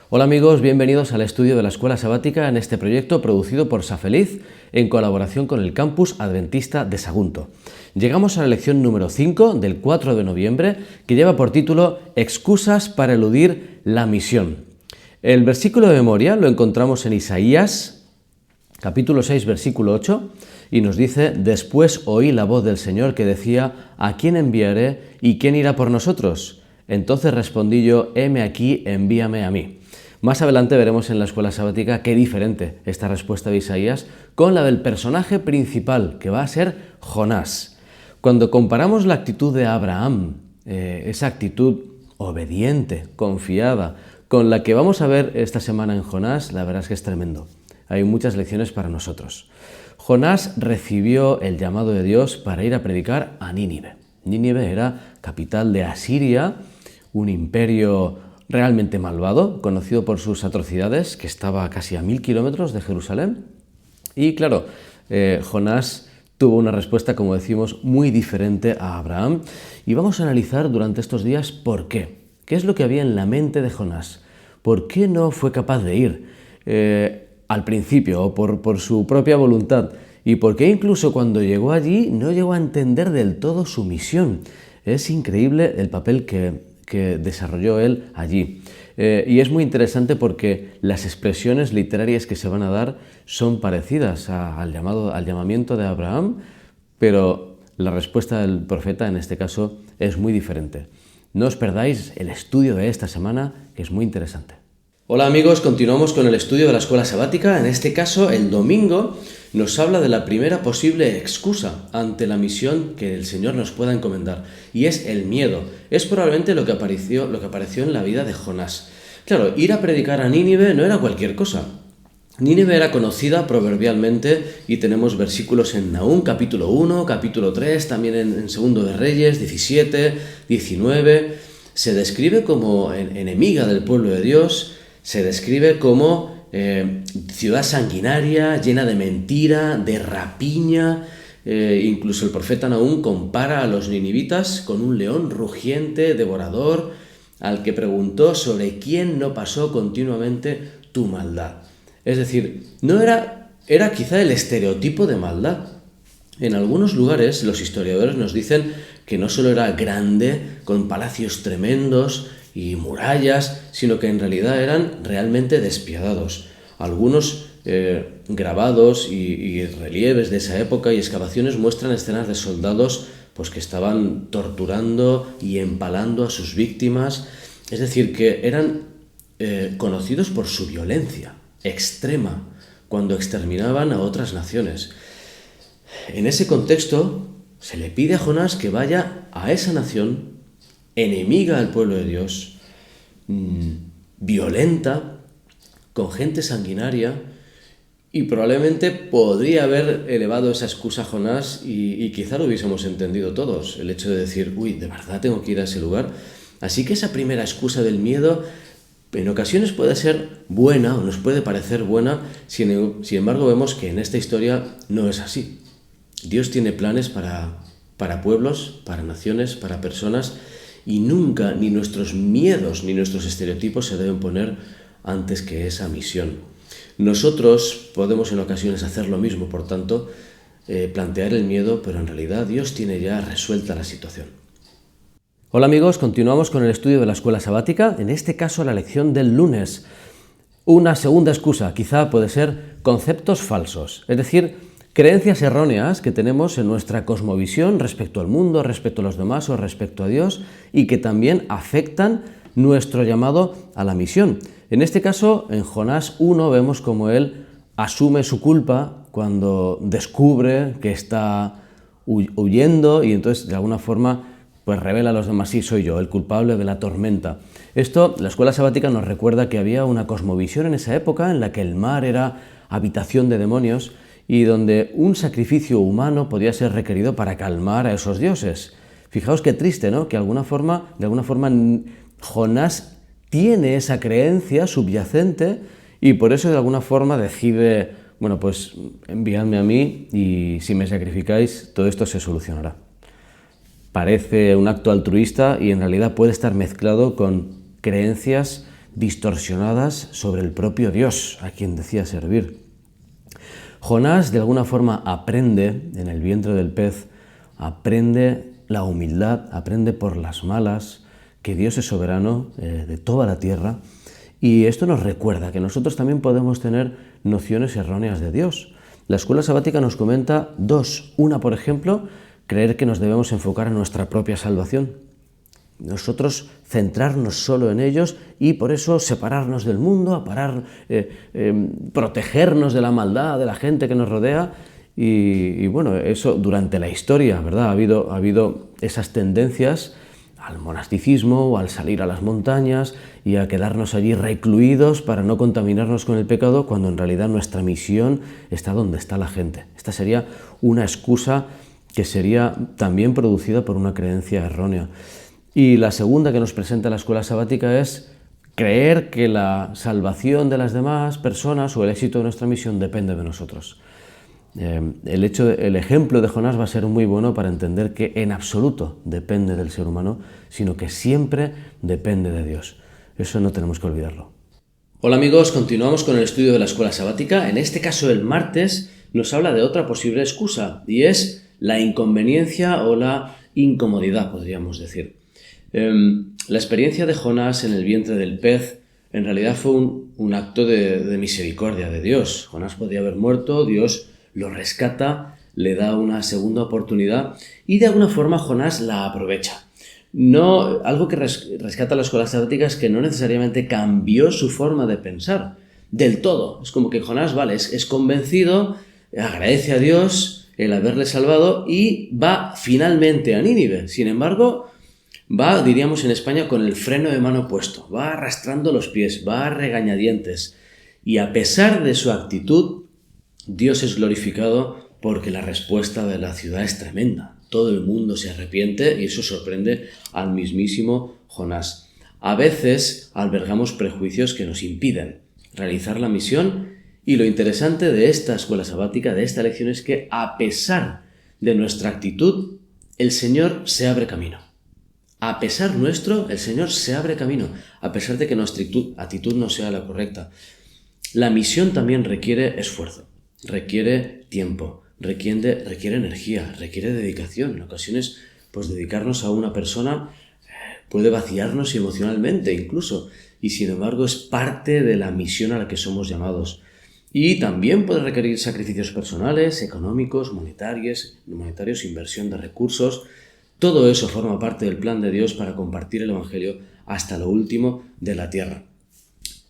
Hola amigos, bienvenidos al estudio de la Escuela Sabática en este proyecto producido por Safeliz en colaboración con el Campus Adventista de Sagunto. Llegamos a la lección número 5 del 4 de noviembre que lleva por título Excusas para eludir la misión. El versículo de memoria lo encontramos en Isaías, capítulo 6, versículo 8, y nos dice: Después oí la voz del Señor que decía: ¿A quién enviaré y quién irá por nosotros? Entonces respondí yo: heme aquí, envíame a mí. Más adelante veremos en la escuela sabática qué diferente esta respuesta de Isaías con la del personaje principal, que va a ser Jonás. Cuando comparamos la actitud de Abraham, esa actitud obediente, confiada, con la que vamos a ver esta semana en Jonás, la verdad es que es tremendo. Hay muchas lecciones para nosotros. Jonás recibió el llamado de Dios para ir a predicar a Nínive. Nínive era capital de Asiria, un imperio realmente malvado, conocido por sus atrocidades, que estaba casi a 1000 kilómetros de Jerusalén. Y claro, Jonás tuvo una respuesta, como decimos, muy diferente a Abraham. Y vamos a analizar durante estos días por qué. ¿Qué es lo que había en la mente de Jonás? ¿Por qué no fue capaz de ir al principio o por su propia voluntad? ¿Y por qué incluso cuando llegó allí no llegó a entender del todo su misión? Es increíble el papel que desarrolló él allí. Y es muy interesante porque las expresiones literarias que se van a dar son parecidas al llamamiento de Abraham, pero la respuesta del profeta en este caso es muy diferente. No os perdáis el estudio de esta semana, que es muy interesante. Hola amigos, continuamos con el estudio de la escuela sabática. En este caso, el domingo nos habla de la primera posible excusa ante la misión que el Señor nos pueda encomendar, y es el miedo. Es probablemente lo que apareció en la vida de Jonás. Claro, ir a predicar a Nínive no era cualquier cosa. Nínive era conocida proverbialmente y tenemos versículos en Nahum, capítulo 1, capítulo 3, también en Segundo de Reyes, 17, 19. Se describe como enemiga del pueblo de Dios, se describe como ciudad sanguinaria, llena de mentira, de rapiña. Incluso el profeta Nahum compara a los ninivitas con un león rugiente, devorador, al que preguntó sobre quién no pasó continuamente tu maldad. Es decir, era quizá el estereotipo de maldad. En algunos lugares los historiadores nos dicen que no solo era grande, con palacios tremendos y murallas, sino que en realidad eran realmente despiadados. Algunos grabados y relieves de esa época y excavaciones muestran escenas de soldados pues, que estaban torturando y empalando a sus víctimas. Es decir, que eran conocidos por su violencia extrema cuando exterminaban a otras naciones. En ese contexto se le pide a Jonás que vaya a esa nación enemiga al pueblo de Dios, violenta, con gente sanguinaria, y probablemente podría haber elevado esa excusa a Jonás y quizá lo hubiésemos entendido todos, el hecho de decir, uy, ¿de verdad tengo que ir a ese lugar? Así que esa primera excusa del miedo en ocasiones puede ser buena o nos puede parecer buena, sin embargo vemos que en esta historia no es así. Dios tiene planes para pueblos, para naciones, para personas, y nunca ni nuestros miedos ni nuestros estereotipos se deben poner antes que esa misión. Nosotros podemos en ocasiones hacer lo mismo, por tanto, plantear el miedo, pero en realidad Dios tiene ya resuelta la situación. Hola amigos, continuamos con el estudio de la escuela sabática, en este caso la lección del lunes. Una segunda excusa quizá puede ser conceptos falsos, es decir, creencias erróneas que tenemos en nuestra cosmovisión respecto al mundo, respecto a los demás o respecto a Dios, y que también afectan nuestro llamado a la misión. En este caso, en Jonás 1 vemos cómo él asume su culpa cuando descubre que está huyendo y entonces de alguna forma pues revela a los demás: sí, soy yo, el culpable de la tormenta. Esto, la escuela sabática nos recuerda que había una cosmovisión en esa época en la que el mar era habitación de demonios y donde un sacrificio humano podía ser requerido para calmar a esos dioses. Fijaos qué triste, ¿no? Que de alguna forma Jonás tiene esa creencia subyacente y por eso de alguna forma decide, bueno, pues enviadme a mí y si me sacrificáis todo esto se solucionará. Parece un acto altruista y en realidad puede estar mezclado con creencias distorsionadas sobre el propio Dios, a quien decía servir. Jonás de alguna forma aprende en el vientre del pez, aprende la humildad, aprende por las malas, que Dios es soberano de toda la tierra, y esto nos recuerda que nosotros también podemos tener nociones erróneas de Dios. La escuela sabática nos comenta dos. Una, por ejemplo, creer que nos debemos enfocar en nuestra propia salvación. Nosotros centrarnos solo en ellos y por eso separarnos del mundo, protegernos de la maldad de la gente que nos rodea. Y bueno, eso durante la historia, ¿verdad? Ha habido esas tendencias al monasticismo o al salir a las montañas y a quedarnos allí recluidos para no contaminarnos con el pecado, cuando en realidad nuestra misión está donde está la gente. Esta sería una excusa que sería también producida por una creencia errónea. Y la segunda que nos presenta la escuela sabática es creer que la salvación de las demás personas o el éxito de nuestra misión depende de nosotros. El ejemplo de Jonás va a ser muy bueno para entender que en absoluto depende del ser humano, sino que siempre depende de Dios. Eso no tenemos que olvidarlo. Hola amigos, continuamos con el estudio de la escuela sabática. En este caso, el martes nos habla de otra posible excusa, y es la inconveniencia o la incomodidad, podríamos decir. La experiencia de Jonás en el vientre del pez en realidad fue un acto de misericordia de Dios. Jonás podía haber muerto, Dios lo rescata, le da una segunda oportunidad y de alguna forma Jonás la aprovecha. Algo que rescata la escuela sabática es que no necesariamente cambió su forma de pensar del todo. Es como que Jonás, es convencido, agradece a Dios el haberle salvado y va finalmente a Nínive. Sin embargo, va, diríamos en España, con el freno de mano puesto, va arrastrando los pies, va a regañadientes. Y a pesar de su actitud, Dios es glorificado porque la respuesta de la ciudad es tremenda. Todo el mundo se arrepiente y eso sorprende al mismísimo Jonás. A veces albergamos prejuicios que nos impiden realizar la misión, y lo interesante de esta escuela sabática, de esta lección, es que a pesar de nuestra actitud, el Señor se abre camino. A pesar nuestro, el Señor se abre camino, a pesar de que nuestra actitud no sea la correcta. La misión también requiere esfuerzo, requiere tiempo, requiere energía, requiere dedicación. En ocasiones, dedicarnos a una persona puede vaciarnos emocionalmente incluso, y sin embargo es parte de la misión a la que somos llamados. Y también puede requerir sacrificios personales, económicos, monetarios, inversión de recursos. Todo eso forma parte del plan de Dios para compartir el Evangelio hasta lo último de la tierra.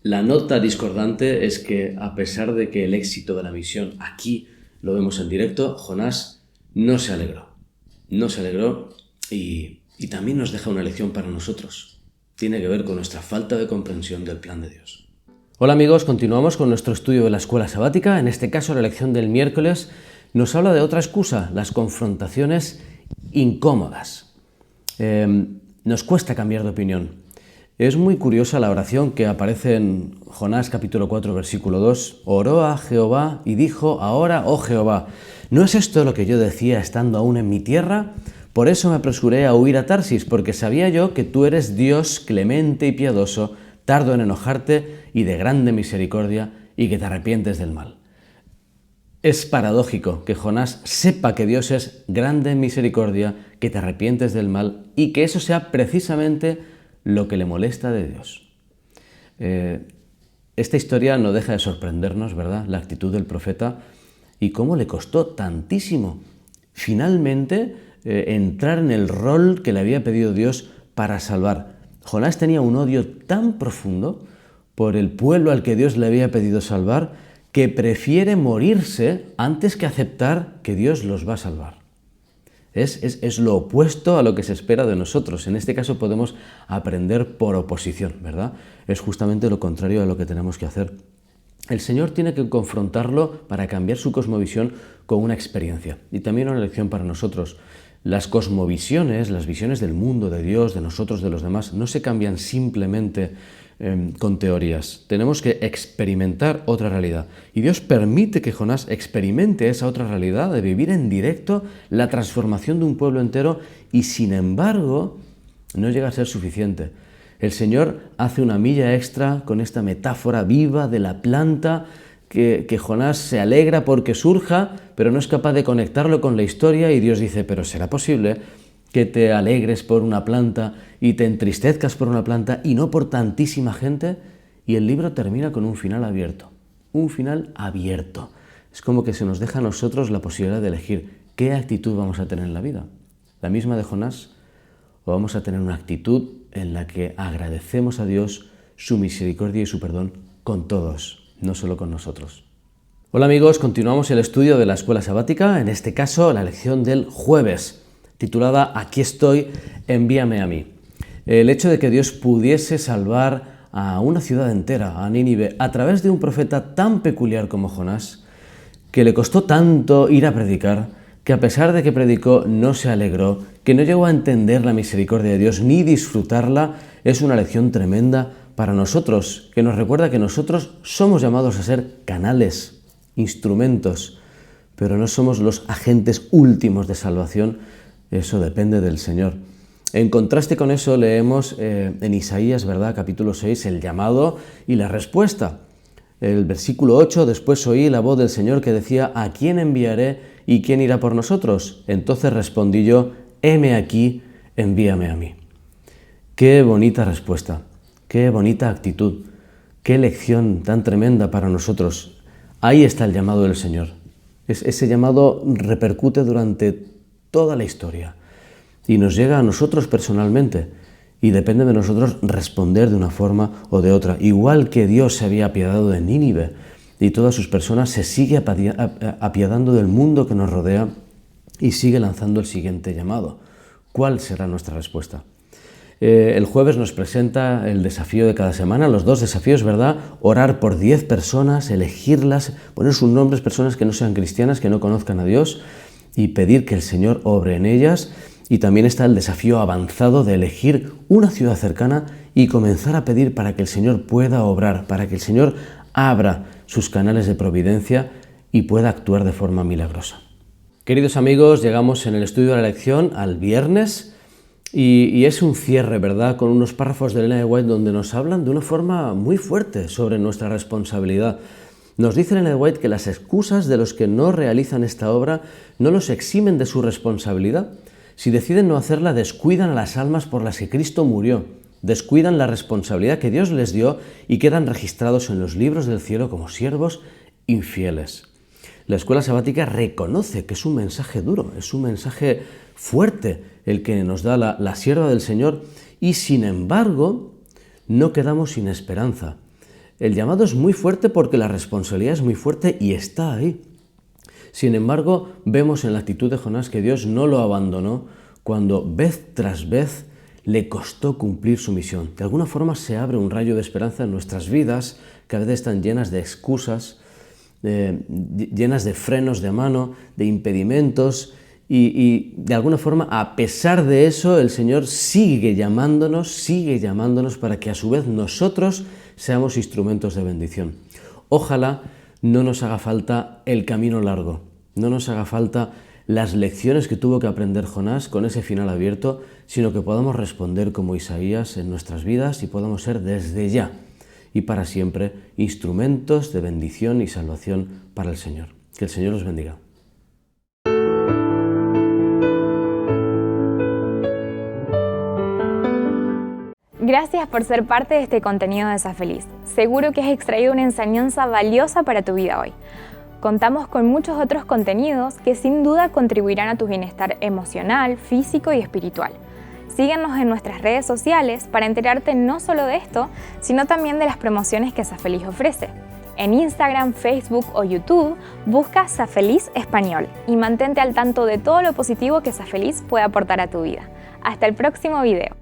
La nota discordante es que, a pesar de que el éxito de la misión aquí lo vemos en directo, Jonás no se alegró. No se alegró y también nos deja una lección para nosotros. Tiene que ver con nuestra falta de comprensión del plan de Dios. Hola amigos, continuamos con nuestro estudio de la escuela sabática. En este caso, la lección del miércoles nos habla de otra excusa, las confrontaciones incómodas. Nos cuesta cambiar de opinión. Es muy curiosa la oración que aparece en Jonás capítulo 4, versículo 2. Oró a Jehová y dijo: ahora, oh Jehová, ¿no es esto lo que yo decía estando aún en mi tierra? Por eso me apresuré a huir a Tarsis, porque sabía yo que tú eres Dios clemente y piadoso, tardo en enojarte y de grande misericordia, y que te arrepientes del mal. Es paradójico que Jonás sepa que Dios es grande en misericordia, que te arrepientes del mal, y que eso sea precisamente lo que le molesta de Dios. Esta historia no deja de sorprendernos, ¿verdad? La actitud del profeta y cómo le costó tantísimo finalmente entrar en el rol que le había pedido Dios para salvar. Jonás tenía un odio tan profundo por el pueblo al que Dios le había pedido salvar, que prefiere morirse antes que aceptar que Dios los va a salvar. Es lo opuesto a lo que se espera de nosotros. En este caso podemos aprender por oposición, ¿verdad? Es justamente lo contrario a lo que tenemos que hacer. El Señor tiene que confrontarlo para cambiar su cosmovisión con una experiencia y también una lección para nosotros. Las cosmovisiones, las visiones del mundo, de Dios, de nosotros, de los demás, no se cambian simplemente con teorías. Tenemos que experimentar otra realidad. Y Dios permite que Jonás experimente esa otra realidad de vivir en directo la transformación de un pueblo entero, y sin embargo no llega a ser suficiente. El Señor hace una milla extra con esta metáfora viva de la planta que Jonás se alegra porque surja, pero no es capaz de conectarlo con la historia, y Dios dice, pero ¿será posible que te alegres por una planta y te entristezcas por una planta y no por tantísima gente? Y el libro termina con un final abierto. Un final abierto. Es como que se nos deja a nosotros la posibilidad de elegir qué actitud vamos a tener en la vida. ¿La misma de Jonás? ¿O vamos a tener una actitud en la que agradecemos a Dios su misericordia y su perdón con todos, no solo con nosotros? Hola amigos, continuamos el estudio de la escuela sabática, en este caso la lección del jueves, titulada Aquí estoy, envíame a mí. El hecho de que Dios pudiese salvar a una ciudad entera, a Nínive, a través de un profeta tan peculiar como Jonás, que le costó tanto ir a predicar, que a pesar de que predicó no se alegró, que no llegó a entender la misericordia de Dios ni disfrutarla, es una lección tremenda para nosotros, que nos recuerda que nosotros somos llamados a ser canales, instrumentos, pero no somos los agentes últimos de salvación, eso depende del Señor. En contraste con eso leemos en Isaías, ¿verdad?, capítulo 6, el llamado y la respuesta. El versículo 8, después oí la voz del Señor que decía, ¿a quién enviaré y quién irá por nosotros? Entonces respondí yo, heme aquí, envíame a mí. Qué bonita respuesta, qué bonita actitud, qué lección tan tremenda para nosotros. Ahí está el llamado del Señor. Ese llamado repercute durante toda la historia y nos llega a nosotros personalmente y depende de nosotros responder de una forma o de otra. Igual que Dios se había apiadado de Nínive y todas sus personas, se sigue apiadando del mundo que nos rodea y sigue lanzando el siguiente llamado. ¿Cuál será nuestra respuesta? El jueves nos presenta el desafío de cada semana, los dos desafíos, ¿verdad? Orar por 10 personas, elegirlas, poner sus nombres, personas que no sean cristianas, que no conozcan a Dios, y pedir que el Señor obre en ellas. Y también está el desafío avanzado de elegir una ciudad cercana y comenzar a pedir para que el Señor pueda obrar, para que el Señor abra sus canales de providencia y pueda actuar de forma milagrosa. Queridos amigos, llegamos en el estudio de la lección al viernes y es un cierre, ¿verdad?, con unos párrafos de Ellen G. White donde nos hablan de una forma muy fuerte sobre nuestra responsabilidad. Nos dice Ellen G. White que las excusas de los que no realizan esta obra no los eximen de su responsabilidad. Si deciden no hacerla, descuidan a las almas por las que Cristo murió, descuidan la responsabilidad que Dios les dio y quedan registrados en los libros del cielo como siervos infieles. La escuela sabática reconoce que es un mensaje duro, es un mensaje fuerte el que nos da la sierva del Señor y sin embargo no quedamos sin esperanza. El llamado es muy fuerte porque la responsabilidad es muy fuerte y está ahí. Sin embargo, vemos en la actitud de Jonás que Dios no lo abandonó cuando vez tras vez le costó cumplir su misión. De alguna forma se abre un rayo de esperanza en nuestras vidas, que a veces están llenas de excusas, llenas de frenos de mano, de impedimentos, y de alguna forma, a pesar de eso, el Señor sigue llamándonos para que a su vez nosotros seamos instrumentos de bendición. Ojalá no nos haga falta el camino largo, no nos haga falta las lecciones que tuvo que aprender Jonás con ese final abierto, sino que podamos responder como Isaías en nuestras vidas y podamos ser desde ya y para siempre instrumentos de bendición y salvación para el Señor. Que el Señor los bendiga. Gracias por ser parte de este contenido de Sé Feliz. Seguro que has extraído una enseñanza valiosa para tu vida hoy. Contamos con muchos otros contenidos que sin duda contribuirán a tu bienestar emocional, físico y espiritual. Síguenos en nuestras redes sociales para enterarte no solo de esto, sino también de las promociones que Sé Feliz ofrece. En Instagram, Facebook o YouTube, busca Sé Feliz Español y mantente al tanto de todo lo positivo que Sé Feliz puede aportar a tu vida. Hasta el próximo video.